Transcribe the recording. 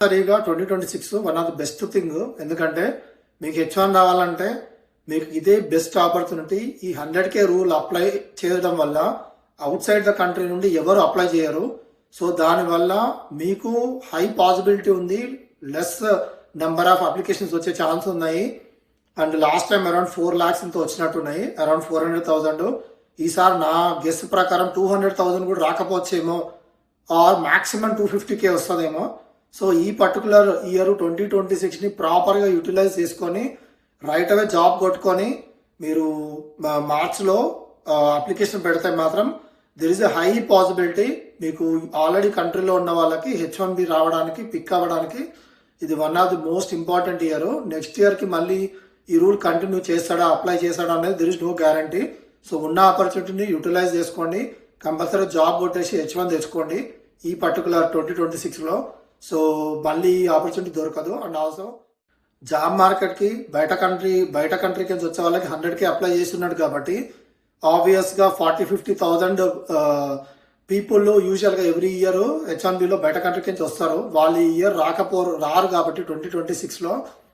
సరిగా 2026 one of the best thing. ఎందుకంటే మీకు H1 రావాలంటే మీకు ఇదే బెస్ట్ ఆపర్చునిటీ. ఈ 100K రూల్ అప్లై చేయడం వల్ల అవుట్ సైడ్ ద కంట్రీ నుండి ఎవరు అప్లై చేయరు. సో దానివల్ల మీకు హై పాసిబిలిటీ ఉంది, లెస్ నెంబర్ ఆఫ్ అప్లికేషన్స్ వచ్చే ఛాన్స్ ఉన్నాయి. And last time around 4 lakhs ఇంత వచ్చినట్టున్నాయి, అరౌండ్ 400,000. ఈసారి నా గెస్ ప్రకారం 200,000 కూడా రాకపోవచ్చేమో, ఆర్ మాక్సిమం 250K వస్తుందేమో. సో ఈ పర్టికులర్ ఇయర్ 2026ని ప్రాపర్గా యూటిలైజ్ చేసుకొని రైట్ అవే జాబ్ కొట్టుకొని మీరు మార్చ్లో అప్లికేషన్ పెడితే మాత్రం there is a high possibility మీకు ఆల్రెడీ కంట్రీలో ఉన్న వాళ్ళకి H1B రావడానికి, పిక్ అవ్వడానికి ఇది one of the most important year. Next ఇయర్కి మళ్ళీ ఈ రూల్ కంటిన్యూ చేస్తాడా, అప్లై చేస్తాడా అనేది there is no guarantee. So ఉన్న ఆపర్చునిటీని యూటిలైజ్ చేసుకోండి, కంపల్సరీ జాబ్ కొట్టేసి H1 తెచ్చుకోండి ఈ పర్టికులర్ 2026లో. సో మళ్ళీ ఆపర్చునిటీ దొరకదు. అండ్ ఆల్సో జాబ్ మార్కెట్కి బయట కంట్రీకి వచ్చే వాళ్ళకి 100K అప్లై చేస్తున్నాడు కాబట్టి ఆబ్వియస్గా 40-50,000 పీపుల్ యూజువల్గా ఎవ్రీ ఇయర్ H1Bలో బయట కంట్రీకి వస్తారు. వాళ్ళు ఈ ఇయర్ రారు కాబట్టి 2026లో